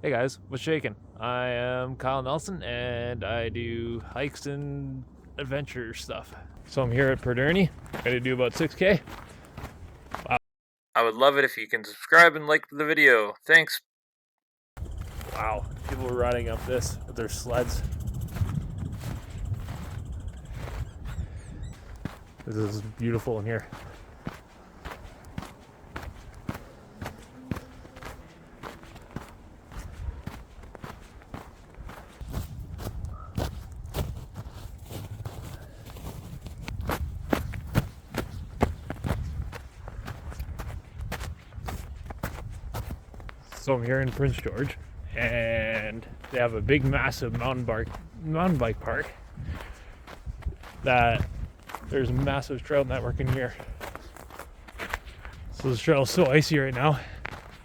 Hey guys, what's shaking? I am Kyle Nelson and I do hikes and adventure stuff. So I'm here at Pidherny. Gonna do about 6K. Wow. I would love it if you can subscribe and like the video. Thanks. Wow, people are riding up this with their sleds. This is beautiful in here. So I'm here in Prince George, and they have a big, massive mountain bike park. That there's a massive trail network in here. So this trail is so icy right now.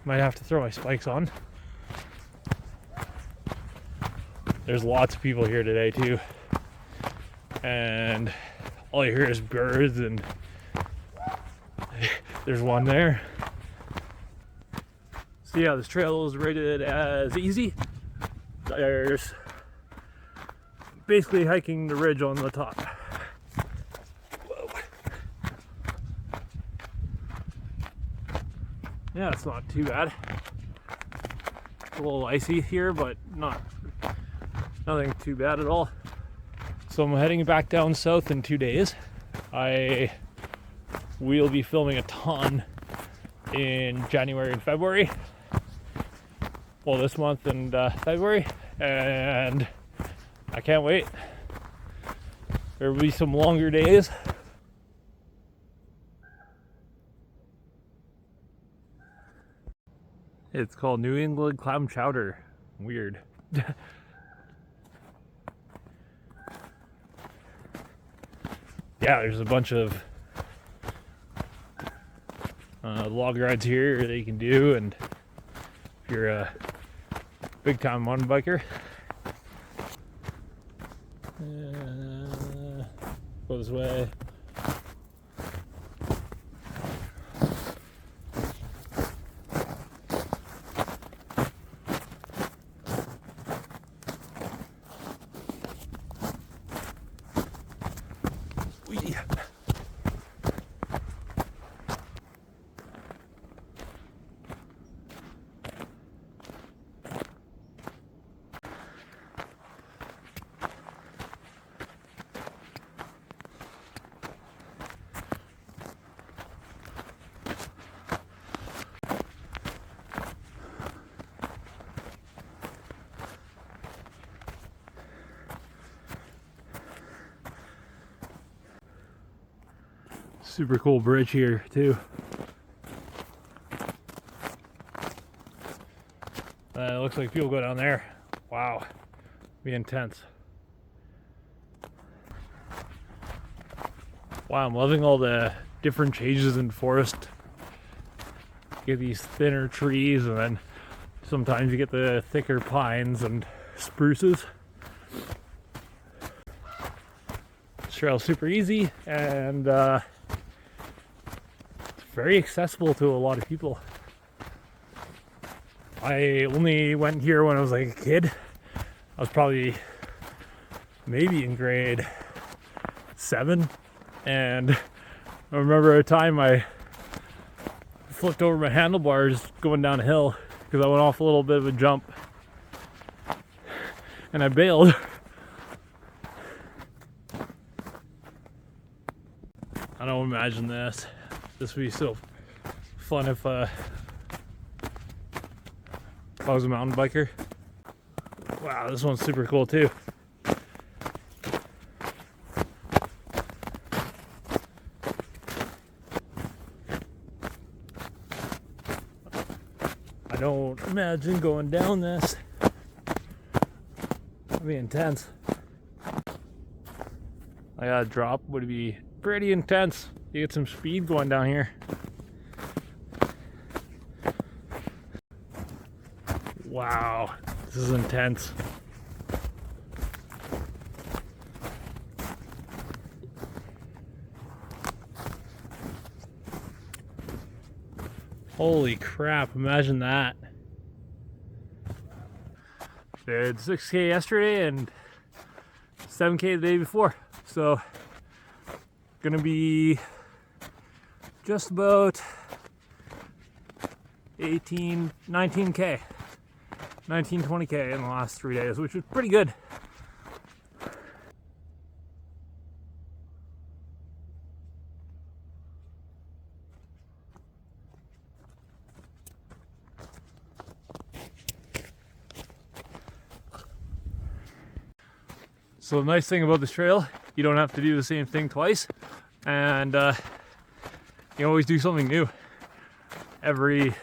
Might have to throw my spikes on. There's lots of people here today too, and all you hear is birds, and there's one there. So yeah, this trail is rated as easy. There's basically hiking the ridge on the top. Whoa. Yeah, it's not too bad. It's a little icy here, but nothing too bad at all. So I'm heading back down south in 2 days. I will be filming a ton in January and February. Well, this month and February, and I can't wait. There will be some longer days. It's called New England Clam Chowder. Weird. Yeah, there's a bunch of log rides here that you can do, and if you're a big time mountain biker, go this way. Whee. Super cool bridge here too. It looks like people go down there. Wow, be intense. Wow, I'm loving all the different changes in forest. You get these thinner trees, and then sometimes you get the thicker pines and spruces. This trail's super easy, and very accessible to a lot of people. I only went here when I was like a kid. I was probably maybe in grade 7, and I remember a time I flipped over my handlebars going down a hill because I went off a little bit of a jump and I bailed. I don't imagine this. This would be so fun if I was a mountain biker. Wow, this one's super cool too. I don't imagine going down this. That'd be intense. I got a drop would be pretty intense. You get some speed going down here. Wow, this is intense. Holy crap, imagine that. Did 6K yesterday and 7K the day before. So gonna be just about 19K, 20K in the last 3 days, which is pretty good. So the nice thing about this trail, you don't have to do the same thing twice, and you always do something new every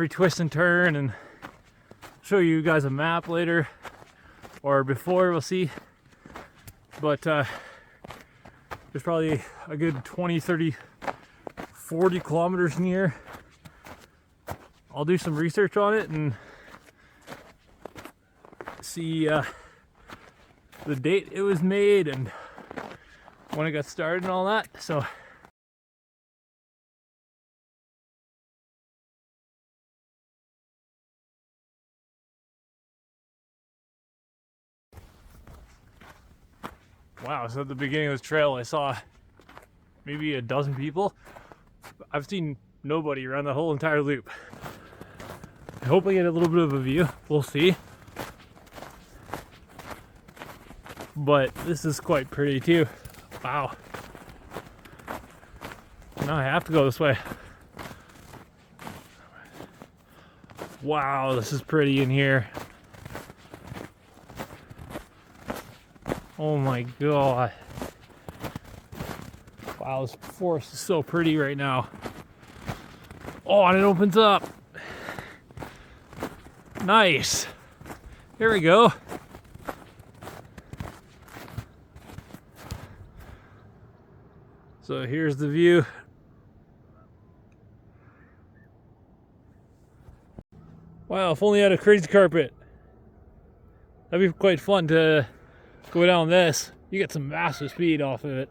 twist and turn. And I'll show you guys a map later or before, we'll see. But there's probably a good 20, 30, 40 kilometers in here. I'll do some research on it and see the date it was made and when it got started and all that. So wow, so at the beginning of the trail I saw maybe a dozen people. I've seen nobody around the whole entire loop. I hope I get a little bit of a view, we'll see. But this is quite pretty too. Wow. Now I have to go this way. Wow, this is pretty in here. Oh my god. Wow, this forest is so pretty right now. Oh, and it opens up. Nice. Here we go. So here's the view. Wow, if only I had a crazy carpet. That'd be quite fun to go down this. You get some massive speed off of it.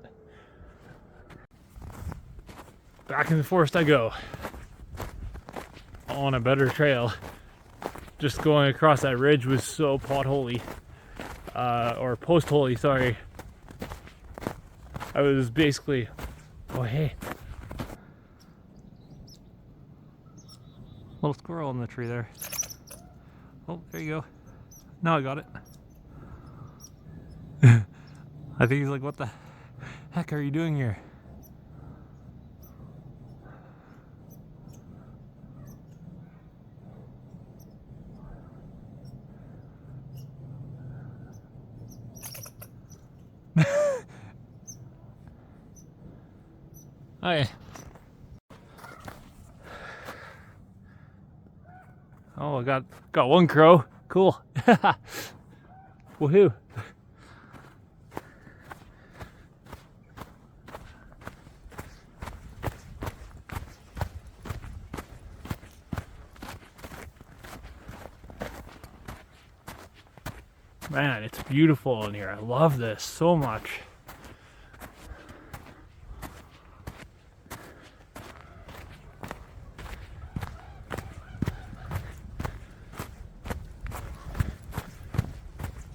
Back in the forest I go. On a better trail. Just going across that ridge was so potholy. Or post-holy, sorry. I was basically... Oh, hey. Little squirrel in the tree there. Oh, there you go. Now I got it. I think he's like, what the heck are you doing here? Hi. Oh, I got one crow. Cool. Woohoo. Man, it's beautiful in here. I love this so much.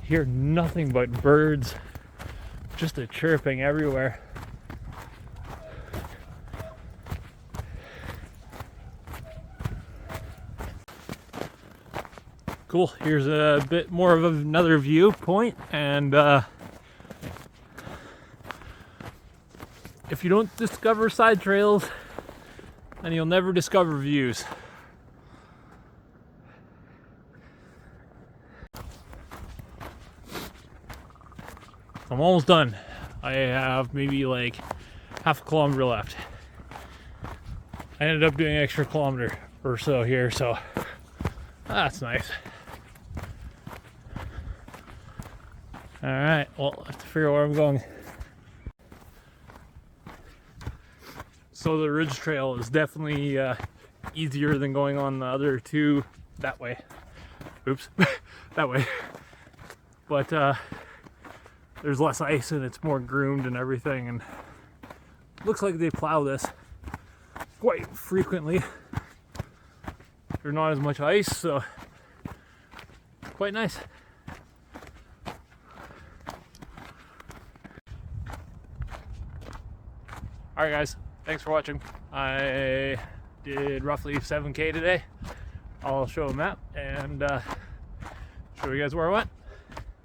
Hear nothing but birds, just a chirping everywhere. Cool, here's a bit more of another viewpoint, and if you don't discover side trails, then you'll never discover views. I'm almost done. I have maybe like half a kilometer left. I ended up doing an extra kilometer or so here, so that's nice. Alright, well, I have to figure out where I'm going. So the ridge trail is definitely easier than going on the other two that way. Oops, that way. But there's less ice and it's more groomed and everything, and looks like they plow this quite frequently. There's not as much ice, so quite nice. Alright guys, thanks for watching. I did roughly 7K today. I'll show a map and show you guys where I went.